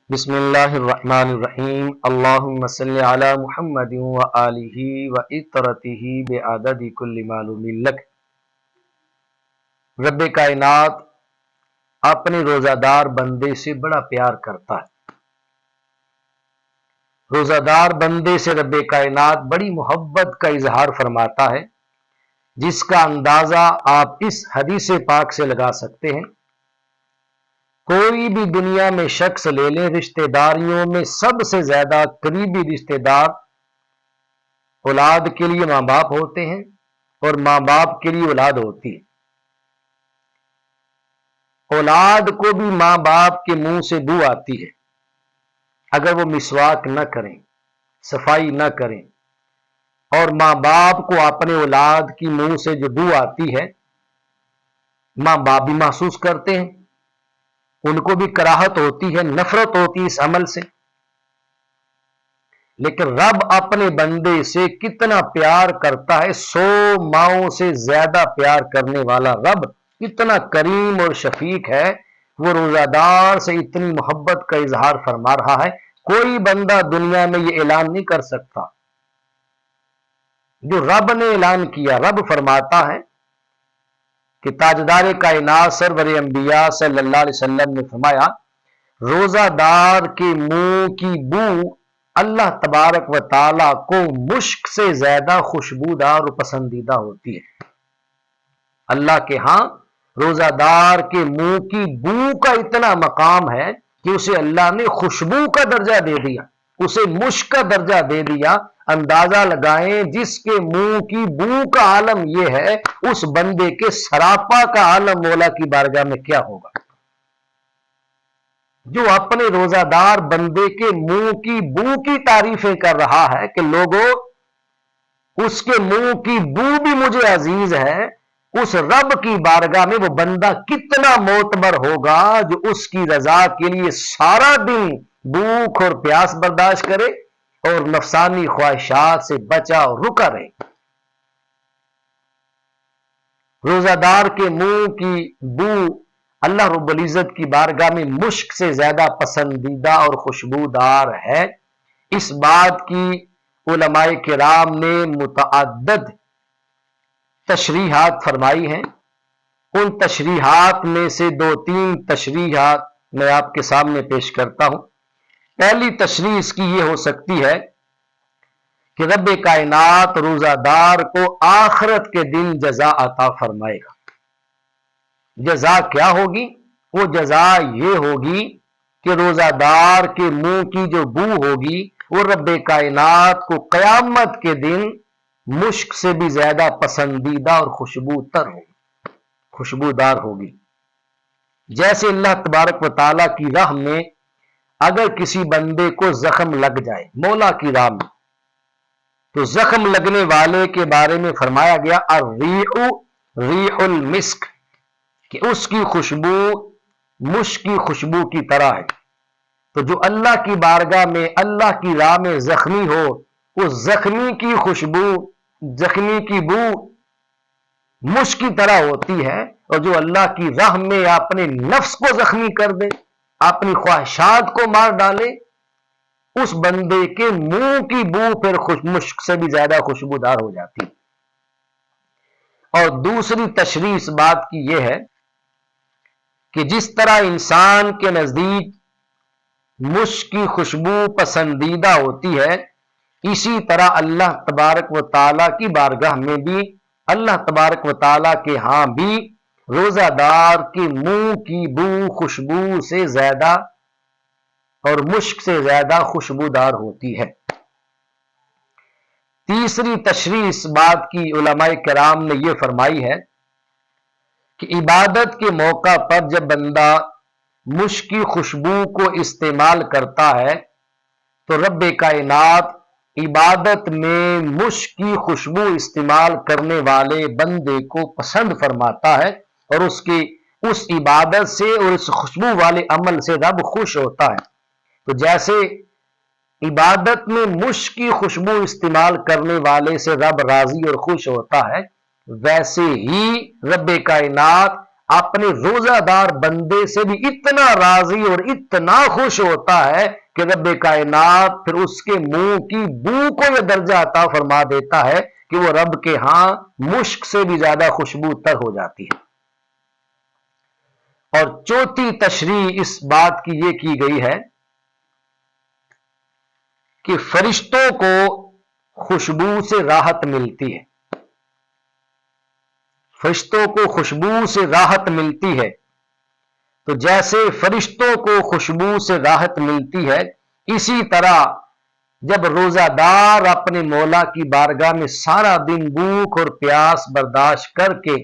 بسم اللہ الرحمن الرحیم اللہم صلی علی محمد و آلہ و اطرتہ بعدد کل معلوم لک۔ رب کائنات اپنے روزہ دار بندے سے بڑا پیار کرتا ہے۔ روزہ دار بندے سے رب کائنات بڑی محبت کا اظہار فرماتا ہے، جس کا اندازہ آپ اس حدیث پاک سے لگا سکتے ہیں۔ کوئی بھی دنیا میں شخص لے لیں، رشتہ داریوں میں سب سے زیادہ قریبی رشتہ دار اولاد کے لیے ماں باپ ہوتے ہیں اور ماں باپ کے لیے اولاد ہوتی ہے۔ اولاد کو بھی ماں باپ کے منہ سے بو آتی ہے اگر وہ مسواک نہ کریں، صفائی نہ کریں، اور ماں باپ کو اپنے اولاد کی منہ سے جو بو آتی ہے ماں باپ بھی محسوس کرتے ہیں، ان کو بھی کراہت ہوتی ہے، نفرت ہوتی ہے اس عمل سے۔ لیکن رب اپنے بندے سے کتنا پیار کرتا ہے، 100 ماؤں سے زیادہ پیار کرنے والا رب کتنا کریم اور شفیق ہے، وہ روزہ دار سے اتنی محبت کا اظہار فرما رہا ہے۔ کوئی بندہ دنیا میں یہ اعلان نہیں کر سکتا جو رب نے اعلان کیا۔ رب فرماتا ہے کہ تاجدار کائنات سرور انبیاء صلی اللہ علیہ وسلم نے فرمایا، روزہ دار کے منہ کی بو اللہ تبارک و تعالی کو مشک سے زیادہ خوشبودار اور پسندیدہ ہوتی ہے۔ اللہ کے ہاں روزہ دار کے منہ کی بو کا اتنا مقام ہے کہ اسے اللہ نے خوشبو کا درجہ دے دیا، اسے مشک کا درجہ دے دیا۔ اندازہ لگائیں جس کے منہ کی بو کا عالم یہ ہے، اس بندے کے سراپا کا عالم مولا کی بارگاہ میں کیا ہوگا۔ جو اپنے روزہ دار بندے کے منہ کی بو کی تعریفیں کر رہا ہے کہ لوگوں اس کے منہ کی بو بھی مجھے عزیز ہے، اس رب کی بارگاہ میں وہ بندہ کتنا معتبر ہوگا جو اس کی رضا کے لیے سارا دن بھوک اور پیاس برداشت کرے اور نفسانی خواہشات سے بچا اور رکا رہے۔ روزہ دار کے منہ کی بو اللہ رب العزت کی بارگاہ میں مشک سے زیادہ پسندیدہ اور خوشبودار ہے۔ اس بات کی علماء کرام نے متعدد تشریحات فرمائی ہیں۔ ان تشریحات میں سے 2-3 تشریحات میں آپ کے سامنے پیش کرتا ہوں۔ پہلی تشریح اس کی یہ ہو سکتی ہے کہ رب کائنات روزہ دار کو آخرت کے دن جزا عطا فرمائے گا۔ جزا کیا ہوگی؟ وہ جزا یہ ہوگی کہ روزہ دار کے منہ کی جو بو ہوگی وہ رب کائنات کو قیامت کے دن مشک سے بھی زیادہ پسندیدہ اور خوشبودار ہوگی۔ جیسے اللہ تبارک و تعالیٰ کی راہ میں اگر کسی بندے کو زخم لگ جائے مولا کی راہ میں، تو زخم لگنے والے کے بارے میں فرمایا گیا الریح ریح المسک، کہ اس کی خوشبو مشک کی خوشبو کی طرح ہے۔ تو جو اللہ کی بارگاہ میں اللہ کی راہ میں زخمی ہو، اس زخمی کی خوشبو، زخمی کی بو مشک کی طرح ہوتی ہے، اور جو اللہ کی راہ میں اپنے نفس کو زخمی کر دے، اپنی خواہشات کو مار ڈالے، اس بندے کے منہ کی بو پھر مشک سے بھی زیادہ خوشبودار ہو جاتی ہے۔ اور دوسری تشریح اس بات کی یہ ہے کہ جس طرح انسان کے نزدیک مشک کی خوشبو پسندیدہ ہوتی ہے، اسی طرح اللہ تبارک و تعالیٰ کی بارگاہ میں بھی، اللہ تبارک و تعالیٰ کے ہاں بھی روزہ دار کے منہ کی بو خوشبو سے زیادہ اور مشک سے زیادہ خوشبودار ہوتی ہے۔ تیسری تشریح اس بات کی علماء کرام نے یہ فرمائی ہے کہ عبادت کے موقع پر جب بندہ مشک کی خوشبو کو استعمال کرتا ہے تو رب کائنات عبادت میں مشک کی خوشبو استعمال کرنے والے بندے کو پسند فرماتا ہے، اور اس عبادت سے اور اس خوشبو والے عمل سے رب خوش ہوتا ہے۔ تو جیسے عبادت میں مشک کی خوشبو استعمال کرنے والے سے رب راضی اور خوش ہوتا ہے، ویسے ہی رب کائنات اپنے روزہ دار بندے سے بھی اتنا راضی اور اتنا خوش ہوتا ہے کہ رب کائنات پھر اس کے منہ کی بو کو یہ درجہ عطا فرما دیتا ہے کہ وہ رب کے ہاں مشک سے بھی زیادہ خوشبو تر ہو جاتی ہے۔ اور چوتھی تشریح اس بات کی یہ کی گئی ہے کہ فرشتوں کو خوشبو سے راحت ملتی ہے، فرشتوں کو خوشبو سے راحت ملتی ہے۔ تو جیسے فرشتوں کو خوشبو سے راحت ملتی ہے، اسی طرح جب روزہ دار اپنے مولا کی بارگاہ میں سارا دن بھوک اور پیاس برداشت کر کے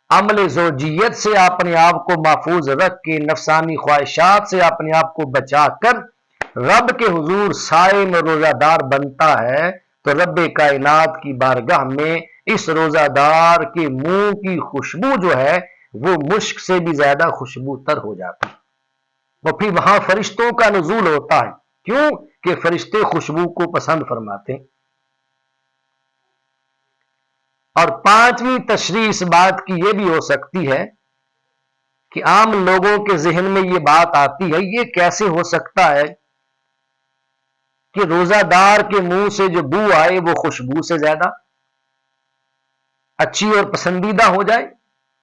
عمل زوجیت سے اپنے آپ کو محفوظ رکھ کے نفسانی خواہشات سے اپنے آپ کو بچا کر رب کے حضور صائم اور روزہ دار بنتا ہے، تو رب کائنات کی بارگاہ میں اس روزہ دار کے منہ کی خوشبو جو ہے وہ مشک سے بھی زیادہ خوشبو تر ہو جاتی ہے۔ وہ پھر وہاں فرشتوں کا نزول ہوتا ہے، کیوں کہ فرشتے خوشبو کو پسند فرماتے ہیں۔ اور پانچویں تشریح اس بات کی یہ بھی ہو سکتی ہے کہ عام لوگوں کے ذہن میں یہ بات آتی ہے، یہ کیسے ہو سکتا ہے کہ روزہ دار کے منہ سے جو بو آئے وہ خوشبو سے زیادہ اچھی اور پسندیدہ ہو جائے؟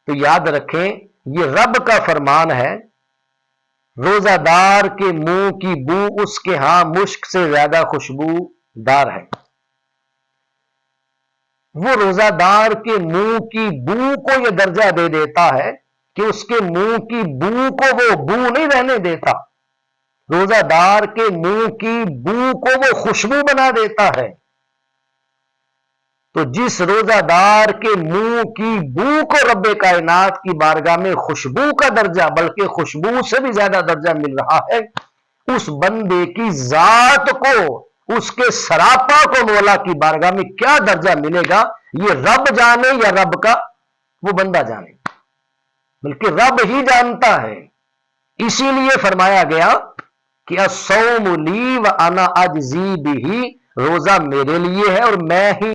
تو یاد رکھیں یہ رب کا فرمان ہے، روزہ دار کے منہ کی بو اس کے ہاں مشک سے زیادہ خوشبو دار ہے۔ وہ روزہ دار کے منہ کی بو کو یہ درجہ دے دیتا ہے کہ اس کے منہ کی بو کو وہ بو نہیں رہنے دیتا، روزہ دار کے منہ کی بو کو وہ خوشبو بنا دیتا ہے۔ تو جس روزہ دار کے منہ کی بو کو رب کائنات کی بارگاہ میں خوشبو کا درجہ بلکہ خوشبو سے بھی زیادہ درجہ مل رہا ہے، اس بندے کی ذات کو، اس کے سراپا کو مولا کی بارگاہ میں کیا درجہ ملے گا یہ رب جانے یا رب کا وہ بندہ جانے، بلکہ رب ہی جانتا ہے۔ اسی لیے فرمایا گیا کہ الصوم لی وانا اجزی بہ، روزہ میرے لیے ہے اور میں ہی